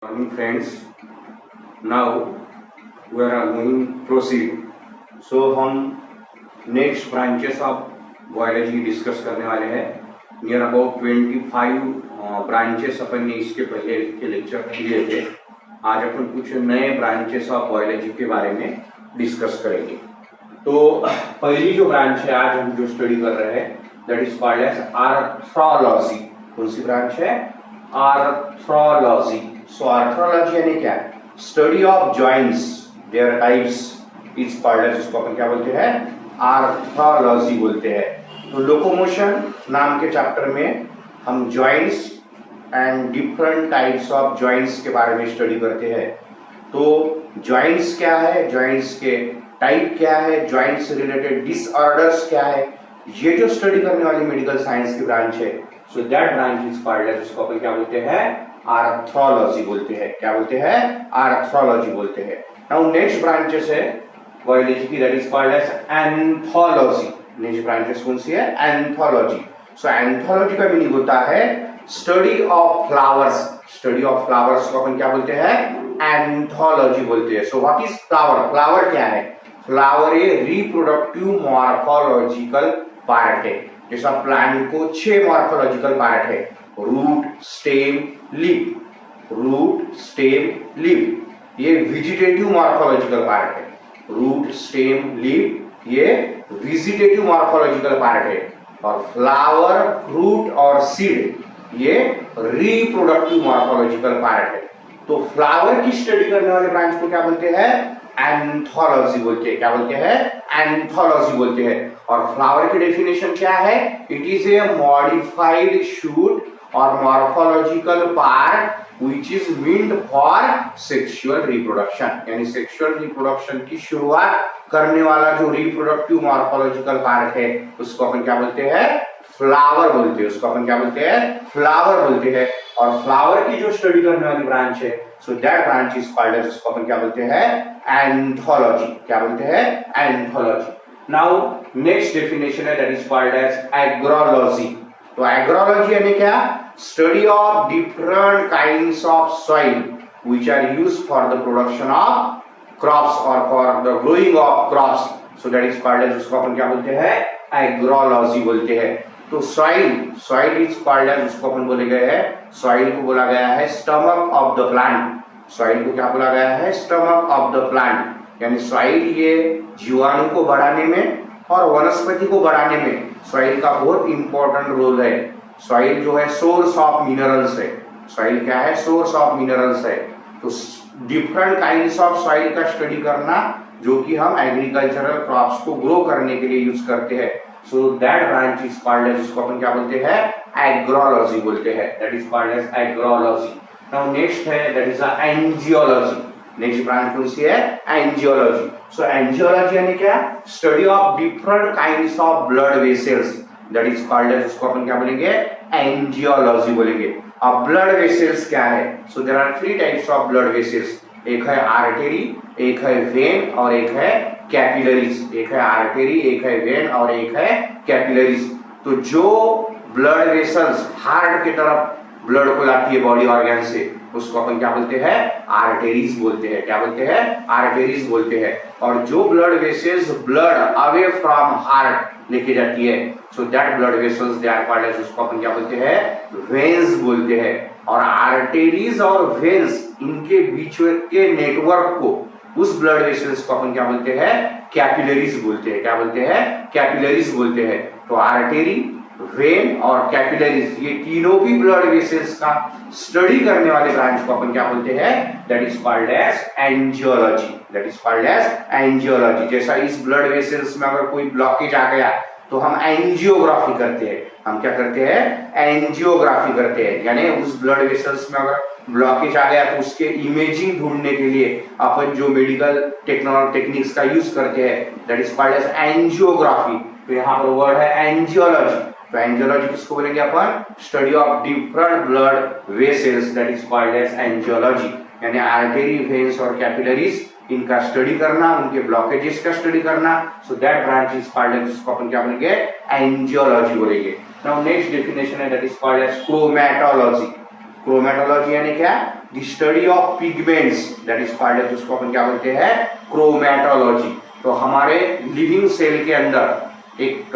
Morning friends, now we are going proceed. So हम next branches of biology discuss करने वाले हैं. Near about 25 branches अपन ने इसके पहले के लेक्चर लिए थे. आज अपन कुछ नए ब्रांचेस ऑफ बायोलॉजी के बारे में डिस्कस करेंगे. तो पहली जो ब्रांच है आज हम जो स्टडी कर रहे हैं that is called as arthrology. कौन सी ब्रांच है? आर्थ्रोलॉजी. सो आर्थ्रोलॉजी यानी क्या? Study of joints, their types is called as, इसको अपन क्या बोलते हैं? आर्थ्रोलॉजी बोलते हैं. तो लोकोमोशन नाम के चैप्टर में हम joints and different types of joints के बारे में स्टडी करते हैं. तो जॉइंट्स क्या है, जॉइंट्स के टाइप क्या है, जॉइंट्स से रिलेटेड डिसऑर्डर्स क्या है, ये जो स्टडी करने वाली मेडिकल साइंस की ब्रांच है, so that branch is called as, इसको अपन क्या बोलते हैं? आर्थ्रोलॉजी बोलते हैं. क्या बोलते हैं? आर्थ्रोलॉजी बोलते हैं. नाउ नेक्स्ट ब्रांचेस है बायोलॉजी की, that is called as anthology. Next branches कौन सी है? एंथोलॉजी. सो एंथोलॉजी का मीनिंग होता है study of flowers. Study of flowers को अपन क्या बोलते हैं? एंथोलॉजी बोलते हैं. So what is flower? Flower क्या है? Flower a reproductive morphological part है. जैसा प्लांट को 6 मॉर्फोलॉजिकल पार्ट है: root, stem, leaf. Root, stem, leaf ये वेजिटेटिव मॉर्फोलॉजिकल पार्ट है. रूट, स्टेम, लीफ ये वेजिटेटिव मॉर्फोलॉजिकल पार्ट है. और फ्लावर, फ्रूट और सीड ये रिप्रोडक्टिव मॉर्फोलॉजिकल पार्ट है. तो फ्लावर की स्टडी करने वाले ब्रांच को क्या बोलते हैं? एंथोलॉजी बोलते हैं. क्या बोलते हैं? एंथोलॉजी बोलते हैं. और फ्लावर की डेफिनेशन क्या है? It is a modified shoot और morphological part which is meant for sexual reproduction. यानी सेक्सुअल रिप्रोडक्शन की शुरुआत करने वाला जो रिप्रोडक्टिव मॉर्फोलॉजिकल पार्ट है उसको अपन क्या बोलते हैं? फ्लावर बोलते हैं. उसको अपन क्या बोलते हैं? फ्लावर बोलते हैं. और फ्लावर की जो स्टडी करने वाली ब्रांच है, so that branch is called as, इसको अपन क्या बोलते हैं? एंथोलॉजी. क्या बोलते हैं? एंथोलॉजी. नाउ नेक्स्ट डेफिनेशन है that is called as agrology. तो एग्रोलॉजी यानी क्या? Study of different kinds of soil which are used for the production of crops और for the growing of crops. So that is called as, उसको अपन क्या बोलते हैं? एग्रोलॉजी बोलते हैं. तो सॉइल इज कॉल्ड एज, उसको अपन बोले गए हैं, सॉइल को बोला गया है stomach of the plant. Soil को क्या बोला गया है? Stomach of the plant. यानी सॉइल ये जीवाणु को बढ़ाने में और वनस्पति को बढ़ाने में सॉइल का बहुत इंपॉर्टेंट रोल है. सॉइल जो है सोर्स ऑफ मिनरल्स है. सॉइल क्या है? सोर्स ऑफ मिनरल्स है. तो डिफरेंट काइंड्स ऑफ सॉइल का स्टडी करना जो कि हम एग्रीकल्चरल क्रॉप्स को ग्रो करने के लिए यूज करते हैं. So that branch is called as, इसको अपन क्या बोलते हैं? एग्रोलॉजी बोलते हैं. That is called as agrology. Now next है that is angiology. Next branch कौन सी है? एंजियोलॉजी. सो एंजियोलॉजी यानी क्या? Study of different kinds of blood vessels. That is called as, उसको अपन क्या बोलेंगे? एंजियोलॉजी बोलेंगे. अब ब्लड वेसल्स क्या है? So there are 3 types of blood vessels. एक है आर्टरी, एक है वेन और एक है कैपिलरीज. एक है आर्टरी, एक है वेन और एक है कैपिलरीज. तो जो ब्लड वेसल्स हार्ट की तरफ ब्लड को लाती है बॉडी ऑर्गन से, उसको अपन क्या बोलते हैं? आर्टरीज बोलते हैं. क्या बोलते हैं? आर्टरीज बोलते हैं. और जो blood vessels blood away from heart लेके जाती है, so that blood vessels they are called as, उसको अपन क्या बोलते हैं? वेन्स बोलते हैं. और आर्टरीज और वेन्स इनके बीच के नेटवर्क को, उस ब्लड वेसल्स को अपन क्या बोलते हैं? कैपिलरीज बोलते हैं. क्या बोलते हैं? कैपिलरीज बोलते हैं. तो आर्टरी, वेन और कैपिलरीज ये तीनों भी ब्लड वेसल्स का स्टडी करने वाले ब्रांच को अपन क्या बोलते हैं? That is called as angiology. That is called as angiology. जैसा इस ब्लड वेसल्स में अगर कोई ब्लॉकेज आ गया तो हम एंजियोग्राफी करते हैं. हम क्या करते हैं? एंजियोग्राफी करते हैं. यानी उस ब्लड वेसल्स में अगर ब्लॉकेज आ गया तो उसके इमेजिंग ढूंढने के लिए अपन जो मेडिकल टेक्निक्स का यूज करते हैं that is called as angiography. तो यहाँ पर वर्ड है एंजियोलॉजी. तो एंजियोलॉजी किसको बोलेंगे अपन? Study of different blood vessels, that is called as angiology. यानी आर्टरी, वेन्स और कैपिलरीज इनका स्टडी करना, उनके ब्लॉकेजेस का स्टडी करना. So that branch is called as, इसको अपन क्या बोलेंगे? एंजियोलॉजी बोलेंगे. नाउ नेक्स्ट डेफिनेशन है that is called as chromatology. Chromatology यानी क्या? The study of pigments that is called as, उसको अपन क्या बोलते हैं, क्रोमेटोलॉजी। तो हमारे लिविंग सेल के अंदर एक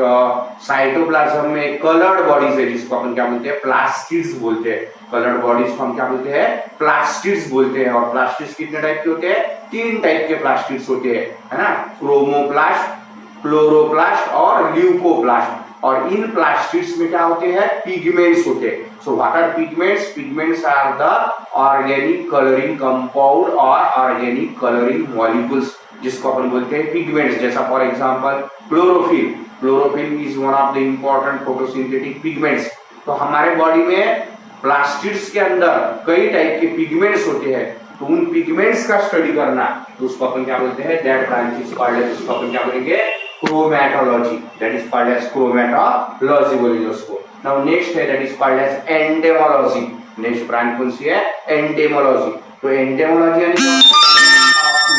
साइटोप्लाज्म में कलर्ड बॉडीज है जिसको अपन क्या बोलते हैं, प्लास्टिड्स बोलते हैं। कलर्ड बॉडीज को हम क्या बोलते हैं, प्लास्टिड्स बोलते हैं। और प्लास्टिड्स कितने टाइप के होते हैं, 3 टाइप के प्लास्टिड्स होते हैं, है ना, क्रोमोप्लास्ट, क्लोरोप्लास्ट और ल्यूकोप्लास्ट। और इन प्लास्टिड्स में क्या होते हैं, पिगमेंट्स होते हैं। So what are pigments? Pigments are the organic colouring compound और ऑर्गेनिक कलरिंग मॉलिक्यूल्स जिसको अपन बोलते हैं पिगमेंट्स। जैसा for example chlorophyll, chlorophyll is one of the important photosynthetic pigments. तो हमारे बॉडी में प्लास्टिड्स के अंदर कई टाइप के पिगमेंट्स होते हैं। तो उन पिगमेंट्स का स्टडी करना, तो उसको अपन क्या बोलते हैं, that branch is called as, उसको अपन क्या बोलेंगे, chromatology. That is called as chromatology बोलेंगे उसको। नाउ नेक्स्ट है that is called as entomology. Next branch कौन सी है, एंटेमोलॉजी। तो एंटेमोलॉजी यानी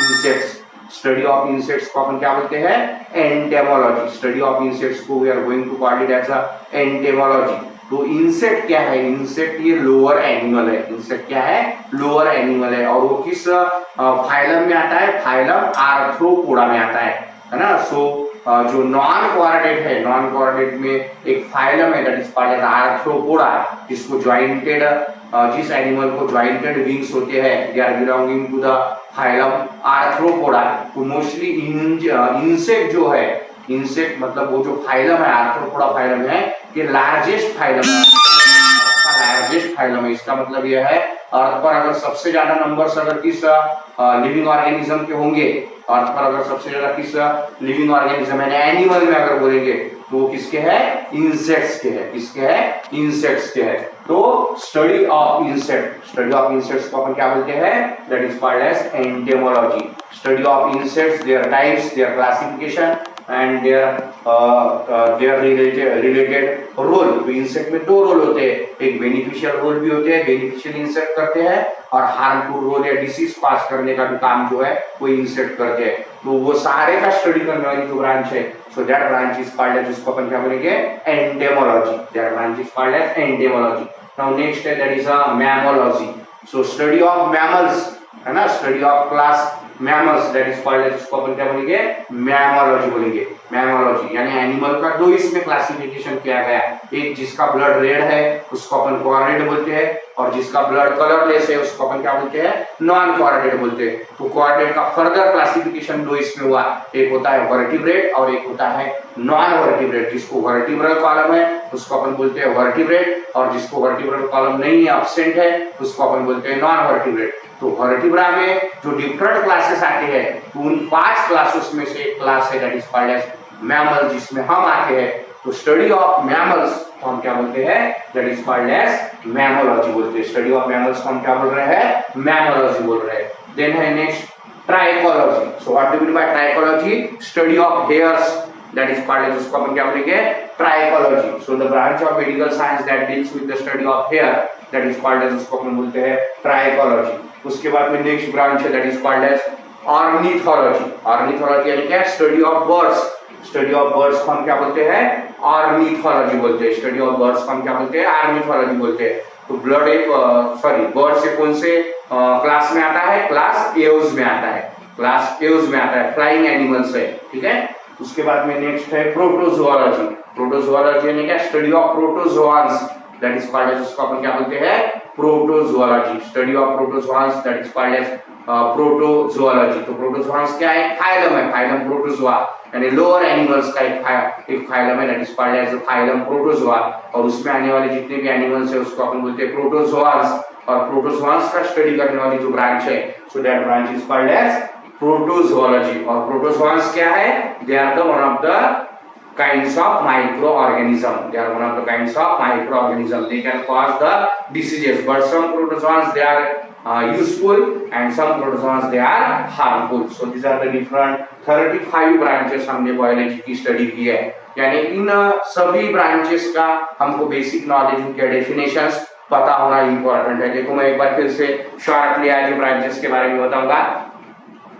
इंसेक्ट्स, स्टडी ऑफ इंसेक्ट्स को अपन क्या बोलते हैं, एंटेमोलॉजी। स्टडी ऑफ इंसेक्ट्स को we are going to call it as entomology. तो इंसेक्ट क्या है, इंसेक्ट ये लोअर एनिमल है। इंसेक्ट क्या है, लोअर एनिमल है। और वो किस फाइलम में आता है, फाइलम आर्थ्रोपोडा में आता है ना। सो जो नॉन क्वाड्रेट है, नॉन क्वाड्रेट में एक फाइलम है that is called as arthropoda, जिसको ज्वाइंटेड, जिस एनिमल को ज्वाइंटेड विंग्स होते हैं, they are belonging to the phylum arthropoda. तो मोस्टली इंसेक्ट जो है, इंसेक्ट मतलब वो जो फाइलम है, आर्थ्रोपोडा फाइलम है, ये लार्जेस्ट फाइलम है, लार्जेस्ट फाइलम है। इसका मतलब यह है अर्थ पर अगर सबसे ज्यादा नंबर्स अगर किस लिविंग ऑर्गेनिज्म के होंगे, अर्थ पर अगर सबसे ज्यादा किस लिविंग ऑर्गेनिज्म यानी एनिमल में अगर बोलेंगे, तो वो किसके है, इंसेक्ट्स के है। किसके है, इंसेक्ट्स के है। तो study of insect, study of insects को अपन क्या बोलते हैं, that is called as entomology. Study of insects, their types, their classification and their related role. तो इंसेक्ट में 2 रोल होते हैं, एक बेनिफिशियल रोल भी होते हैं, बेनिफिशियल इंसेक्ट करते हैं, और हार्मफुल रोल या डिसीज पास करने का भी काम जो है वो इंसेक्ट करते हैं। तो वो सारे का स्टडी करने वाली जो ब्रांच है, so that branch is called as, उसको अपन क्या बोलेंगे, entomology. That branch is called as entomology. Now next है that is mammalogy. So study of mammals, है ना, study of class mammals, that is called as, उसको अपन क्या बोलेंगे, मैमोलॉजी बोलेंगे। मैमोलॉजी यानी एनिमल का 2 इसमें क्लासिफिकेशन किया गया। एक जिसका ब्लड रेड है उसको अपन क्वाड्रेट बोलते हैं, और जिसका ब्लड कलरलेस है उसको अपन क्या बोलते हैं, नॉन क्वाड्रेट बोलते हैं। तो क्वाड्रेट का फर्दर क्लासिफिकेशन 2 इसमें हुआ, एक होता है वर्टिब्रेट और एक होता है नॉन वर्टिब्रेट। जिसको वर्टिब्रल कॉलम है उसको अपन बोलते हैं वर्टिब्रेट, और जिसको वर्टिब्रल कॉलम नहीं है, एब्सेंट है, उसको अपन बोलते हैं नॉन वर्टिब्रेट। तो वर्टिब्रा में जो डिफरेंट क्लासेस आते हैं, तो उन 5 क्लासेस में से एक क्लास है that is called as mammal, जिसमें हम आते हैं। तो स्टडी ऑफ मैमल्स को हम क्या बोलते हैं, that is called as mammalogy बोलते हैं। स्टडी ऑफ मैमल्स को हम क्या बोल रहे हैं, मैमोलॉजी बोल रहे हैं। देन है next trichology. So what do mean by trichology, study of hairs, that is called as, उसको अपन क्या बोलेंगे, trichology. So the branch of medical science that deals with the study of hair, that is called as, उसको अपन बोलते हैं trichology. उसके बाद में नेक्स्ट ब्रांच है that is called as ornithology. Ornithology यानी क्या, study of birds. Study of birds को हम क्या बोलते हैं, ऑर्निथोलॉजी बोलते हैं। स्टडी ऑफ बर्ड्स को हम क्या बोलते हैं, ऑर्निथोलॉजी बोलते हैं। तो ब्लड एक बर्ड से कौन से क्लास में आता है, क्लास एव्स में आता है, क्लास एव्स में आता है, फ्लाइंग एनिमल्स है, ठीक है। उसके बाद में नेक्स्ट है प्रोटोजोलॉजी। प्रोटोजोलॉजी यानी क्या, study of protozoans, that is called as, उसको अपन क्या बोलते हैं, protozoology. Study of protozoans that is called as protozoology. तो प्रोटोजोआंस क्या है, फाइलम है, फाइलम प्रोटोजोआ यानी लोअर एनिमल्स का एक फाइलम है that is called as phylum protozoa. और उसमें आने वाले जितने भी एनिमल्स है उसको अपन बोलते हैं प्रोटोजोआंस। और प्रोटोजोआंस का स्टडी करने वाली जो ब्रांच है, so that branch is called as protozoology. और प्रोटोजोआंस क्या है, they are the one of the kinds of microorganism. They are one of the kinds of microorganism. They can cause the diseases, but some protozoans they are useful and some protozoans they are harmful. So these are the different 35 branches हमने biology की study की है। यानी इन सभी branches का हमको basic knowledge, उनके definitions पता होना इंपॉर्टेंट है। देखो मैं एक बार फिर से शॉर्टली आज ब्रांचेस के बारे में बताऊंगा।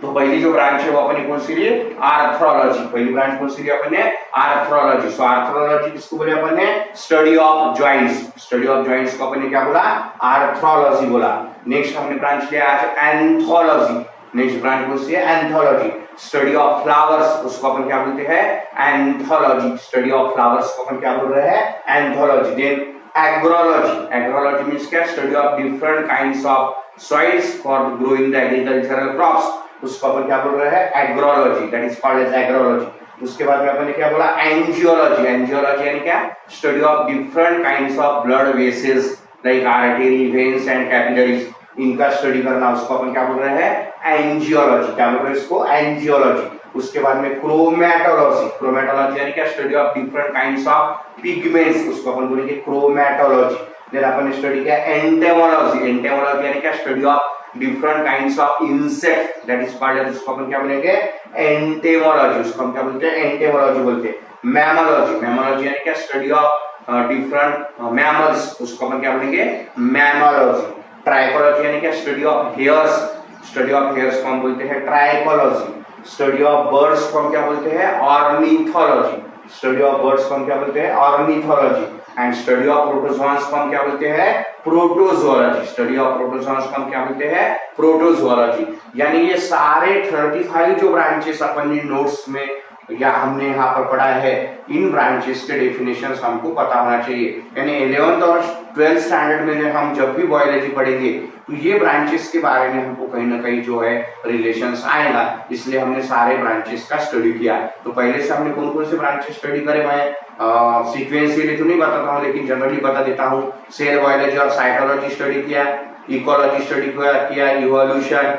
तो पहली जो ब्रांच है वो अपनी कौन सी रही? आर्थ्रोलॉजी। पहली ब्रांच कौन सी रही अपने? आर्थ्रोलॉजी। सो आर्थ्रोलॉजी किसको बोले अपन ने? Study of joints. Study of joints को अपन ने क्या बोला? आर्थ्रोलॉजी बोला। नेक्स्ट हमने ब्रांच लिया आज एंथोलॉजी। नेक्स्ट ब्रांच कौन सी है? एंथोलॉजी। स्टडी ऑफ फ्लावर्स उसको अपन क्या बोलते हैं? एंथोलॉजी। स्टडी ऑफ फ्लावर्स को अपन क्या बोल रहे हैं? Anthology. Then agrology. Agrology means क्या? Study of different kinds of soils for growing the agricultural crops, उसको अपन क्या बोल रहे हैं? Agrology. That is called as agrology. उसके बाद में अपन ने क्या बोला? एंजियोलॉजी। एंजियोलॉजी यानी क्या? Study of different kinds of blood vessels like artery, veins and capillaries, इनका स्टडी करना, उसको अपन क्या बोल रहे हैं? एंजियोलॉजी। क्या बोल रहे हैं इसको? एंजियोलॉजी। उसके बाद में क्रोमैटोलॉजी। क्रोमैटोलॉजी यानी क्या? Study of different kinds of pigments, उसको अपन बोलेंगे क्रोमैटोलॉजी। देन अपन ने स्टडी किया एंटेमोलॉजी। एंटेमोलॉजी यानी क्या? Study of different kinds of insect, that is called, उसको अपन क्या बोलेंगे? एंटेमोलॉजी। उसको हम क्या बोलते हैं? एंटेमोलॉजी बोलते हैं। मैमोलॉजी। मैमोलॉजी यानी क्या? स्टडी ऑफ डिफरेंट मैमल्स, उसको अपन क्या बोलेंगे? मैमोलॉजी। ट्राइकोलॉजी यानी क्या? Study of hairs. Study of hairs को हम बोलते हैं ट्राइकोलॉजी। स्टडी ऑफ बर्ड्स को हम क्या बोलते हैं? ऑर्निथोलॉजी। स्टडी ऑफ बर्ड्स को हम क्या बोलते हैं? ऑर्निथोलॉजी। एंड स्टडी ऑफ प्रोटोजोआन्स को हम क्या बोलते हैं? प्रोटोजोलॉजी। स्टडी ऑफ प्रोटोजोआन्स को हम क्या बोलते हैं? प्रोटोजोलॉजी। यानी ये सारे 35 जो ब्रांचेस अपन ने नोट्स में या हमने यहाँ पर पढ़ा है, इन ब्रांचेस के डेफिनेशंस हमको पता होना चाहिए। यानी 11th और 12th स्टैंडर्ड में हम जब भी बायोलॉजी पढ़ेंगे तो ये ब्रांचेस के बारे में हमको कहीं ना कहीं जो है रिलेशंस आएगा, इसलिए हमने सारे ब्रांचेस का स्टडी किया। तो पहले से हमने कौन कौन से ब्रांचेस स्टडी करे, मैं सीक्वेंशियली तो नहीं बताता हूँ लेकिन जनरली बता देता हूँ। सेल बायोलॉजी और साइटोलॉजी स्टडी किया, इकोलॉजी स्टडी किया, evolution,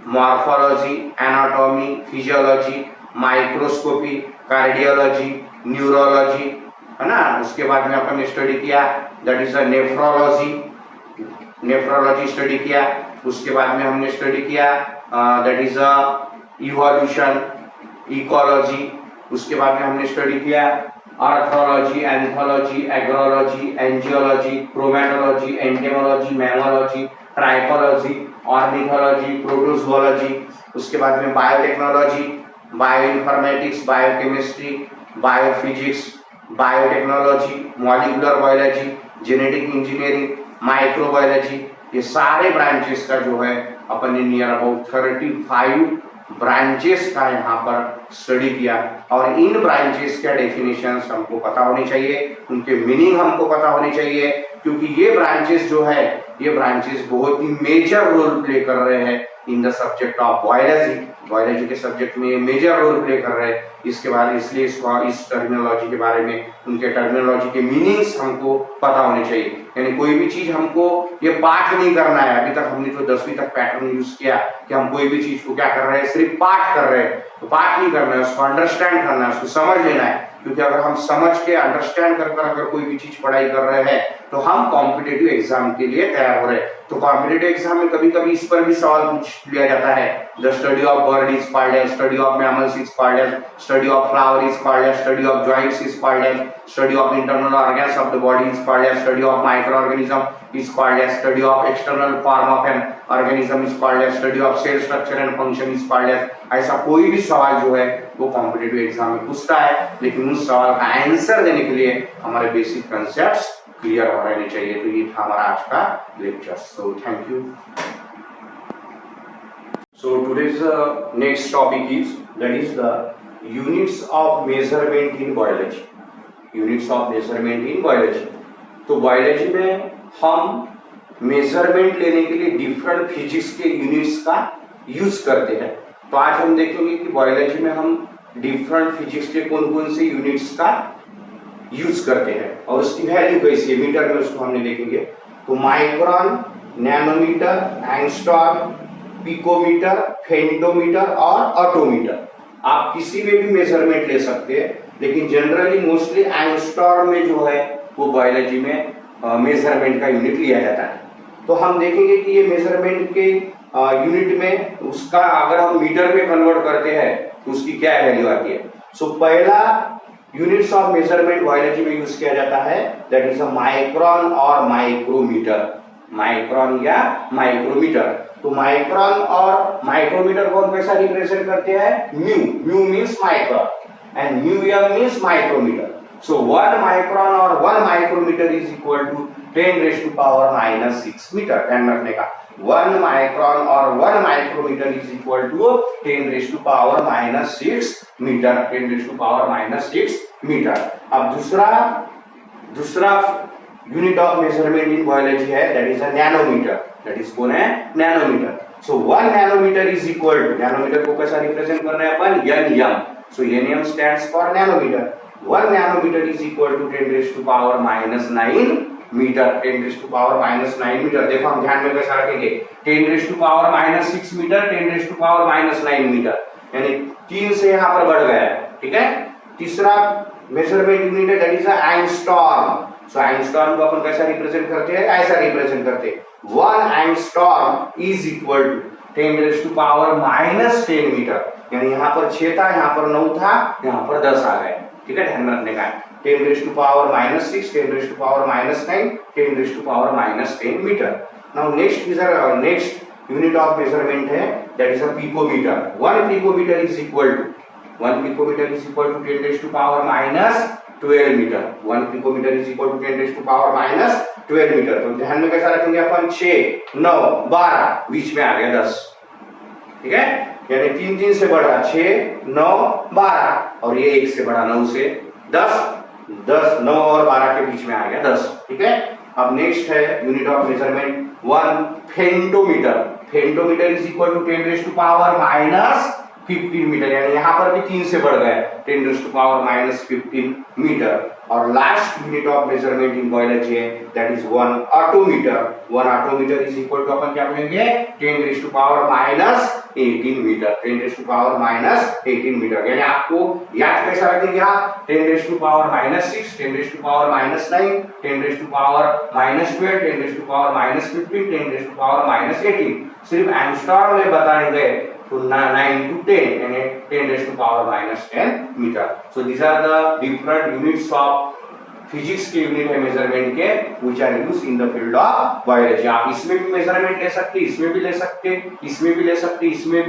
morphology, anatomy, physiology, microscopy, cardiology, neurology, है ना। उसके बाद में अपन ने स्टडी किया that is nephrology. Nephrology study किया। उसके बाद में हमने स्टडी किया दैट इज इवोल्यूशन, इकोलॉजी। उसके बाद में हमने स्टडी किया arthrology, anthology, agrology, angiology, chromatology, entomology, mammalogy, trichology, ornithology, protozoology. उसके बाद में biotechnology, bioinformatics, biochemistry, biophysics, biotechnology, molecular biology, genetic engineering, microbiology, ये सारे ब्रांचेस का जो है अपन ने नियर अबाउट 35 ब्रांचेस का यहाँ पर स्टडी किया। और इन ब्रांचेस के डेफिनेशंस हमको पता होनी चाहिए, उनके मीनिंग हमको पता होनी चाहिए, क्योंकि ये ब्रांचेस जो है ये ब्रांचेस बहुत ही मेजर रोल प्ले कर रहे हैं in the subject of biology. Biology के सब्जेक्ट में मेजर रोल प्ले कर रहे हैं। इसके बारे इसलिए इस टर्मिनोलॉजी के बारे में, उनके टर्मिनोलॉजी के मीनिंग्स हमको पता होने चाहिए। यानी कोई भी चीज हमको ये पाठ नहीं करना है। अभी तक हमने जो 10वीं तक पैटर्न यूज किया कि हम कोई भी चीज को क्या कर रहे हैं, सिर्फ पाठ कर रहे हैं, तो पाठ नहीं करना है, उसको अंडरस्टैंड करना है, उसको समझ लेना है। क्योंकि अगर हम समझ के अंडरस्टैंड कर अगर कोई भी चीज पढ़ाई कर रहे हैं तो हम कॉम्पिटिटिव एग्जाम के लिए तैयार हो रहे हैं। तो कॉम्पिटिटिव एग्जाम में कभी कभी इस पर भी सवाल पूछ लिया जाता है। The study of bird is called as, study of mammals is called as, study of flower is called as, study of joints is called as, study of internal organs of the body is called as, study of micro organism is called as, study of external form of an organism is called as, study of cell structure and function is called as। ऐसा कोई भी सवाल जो है वो competitive exam में पूछता है, लेकिन उस सवाल का आंसर देने के लिए हमारे बेसिक कंसेप्ट्स क्लियर हो रहने चाहिए। तो ये था हमारा आज का lecture. So thank you. So today's next topic is that is the units of measurement in biology. Units of measurement in biology. तो बायोलॉजी में हम मेजरमेंट लेने के लिए डिफरेंट फिजिक्स के यूनिट्स का यूज करते हैं। तो आज हम देखेंगे कि बायोलॉजी में हम डिफरेंट फिजिक्स के कौन कौन से यूनिट्स का यूज करते हैं और उसकी वैल्यू कैसी है, मीटर में उसको हमने देखेंगे। तो माइक्रोन, नैनोमीटर, एंगस्ट्रॉम, पिकोमीटर, फेम्टोमीटर और ऑटोमीटर, आप किसी में भी मेजरमेंट ले सकते हैं, लेकिन जनरली मोस्टली एंगस्ट्रॉम में जो है वो बायोलॉजी में मेजरमेंट का यूनिट लिया जाता है। तो हम देखेंगे कि ये मेजरमेंट के यूनिट में उसका अगर हम मीटर में कन्वर्ट करते हैं तो उसकी क्या वैल्यू आती है। सो पहला यूनिट्स ऑफ मेजरमेंट बायोलॉजी में यूज किया जाता है दैट इज अ माइक्रोन और माइक्रोमीटर। माइक्रोन या माइक्रोमीटर। तो माइक्रोन और माइक्रोमीटर को हम कैसा रिप्रेजेंट करते हैं, mu, mu means micron and mu m means micrometre. So 1 micron और 1 micrometre is equal to 10⁻⁻⁶ metre. ध्यान रखने का, 1 माइक्रोन और 1 micrometre is equal to 10⁻⁻⁶ metre, 10⁻⁻⁶ metre. अब दूसरा unit of measurement in biology है, that is a nanometre. That is कौन है, nanometre. So 1 nanometre is equal to, nanometre को कैसा रिप्रेजेंट कर रहे हैं अपन, nm। So nm stands for nanometre. 1 nanometre is equal to 10⁻⁹ metre, 10⁻⁹ metre. देखो हम ध्यान में कैसा रखेंगे, 10⁻⁻⁶ मीटर, 10⁻⁻⁹ मीटर, यानी 3 से यहाँ पर बढ़ गया है। ठीक है। तीसरा मेजरमेंट यूनिट है, that is angstrom. So angstrom को अपन कैसा रिप्रेजेंट करते हैं, ऐसा रिप्रेजेंट करते हैं, 1 angstrom is equal to 10⁻⁻⁻ metre, यानी यहाँ पर 6 था, यहाँ पर 9 था, यहाँ पर 10 आ गए। ठीक है, ध्यान रखने का है। 10⁻⁻⁶, 10⁻⁹, 10⁻⁻⁻ metre. Now next unit of measurement है, that is a picometre. 1 picometre is equal to 10⁻12 metre. 1 picometre is equal to 10⁻12 metre. तो ध्यान में कैसा रखेंगे अपन, 6, 9, 12, बीच में आ गया 10। ठीक है, यानी 3 से बढ़ा 6, 9, 12 और ये 1 से बढ़ा 9 से 10, 9 और 12 के बीच में आ गया 10। ठीक है। अब नेक्स्ट है unit of measurement 1 femtometre. Femtometre is equal to 10⁻⁻15 metre, यानी यहाँ पर भी 3 से बढ़ गए 10⁻⁻15 मीटर। और last unit of measurement in biology है, that is 1 attometre. 1 attometre is equal to अपन क्या बोलेंगे, 10⁻⁻18 मीटर, 10⁻⁻18 मीटर। यानी आपको याद कैसा रखेंगे आप, 10⁻⁻6, 10⁻⁻9, 10⁻⁻12, 10⁻⁻15, 10⁻⁻18। सिर्फ एंगस्ट्रॉम में बताएंगे तो 9 to 10, यानी 10⁻⁻10 metre. So these are the different units of physics के यूनिट है मेजरमेंट के, which are used in the field of biology. आप इसमें भी मेजरमेंट ले सकते, इसमें भी ले सकते, इसमें भी ले सकते, इसमें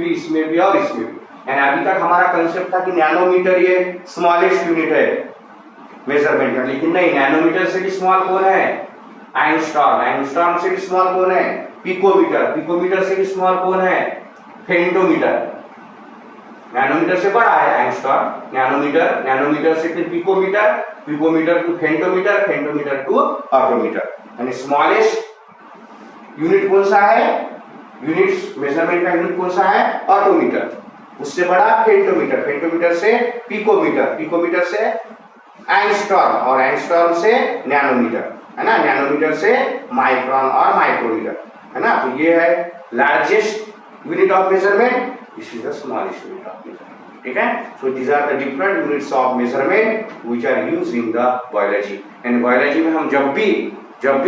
भी और इसमें भी। यानी अभी तक हमारा कंसेप्ट था कि नैनोमीटर ये स्मॉलेस्ट यूनिट है मेजरमेंट का, लेकिन नहीं, नैनोमीटर से भी स्मॉल कौन है, एंगस्ट्रॉम। एंगस्ट्रॉम से भी स्मॉल कौन है, पिकोमीटर। पिकोमीटर से भी स्मॉल कौन है, फेंटोमीटर। नैनोमीटर से बड़ा है एंगस्ट्रॉम, नैनोमीटर से फिर picometre, picometre to femtometre, femtometre to attometre. यानी स्मॉलेस्ट यूनिट कौन सा है, यूनिट्स मेजरमेंट का यूनिट कौन सा है, ऑटोमीटर। उससे बड़ा फेंटोमीटर, फेंटोमीटर से पिकोमीटर, पिकोमीटर से एंगस्ट्रॉम और एंगस्ट्रॉम से नैनोमीटर, है ना, नैनोमीटर से माइक्रोन और माइक्रोमीटर, है ना। तो ये है largest unit of measurement, this is the smallest unit of measurement. ठीक है। So these are the different units of measurement which are used in the biology. And biology में हम जब भी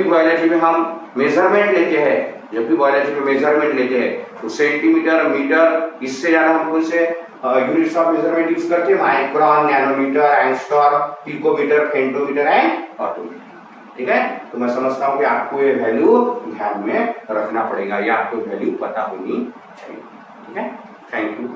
बायोलॉजी में हम मेजरमेंट लेते हैं, जब भी बायोलॉजी में मेजरमेंट लेते हैं तो सेंटीमीटर, मीटर, इससे ज्यादा हम कौन से यूनिट्स ऑफ मेजरमेंट यूज करते हैं, micron, nanometre, angstrom, picometre, femtometre and attometre. ठीक है। तो मैं समझता हूँ कि आपको ये वैल्यू ध्यान में रखना पड़ेगा, या आपको वैल्यू पता होनी चाहिए। ठीक है। Thank you.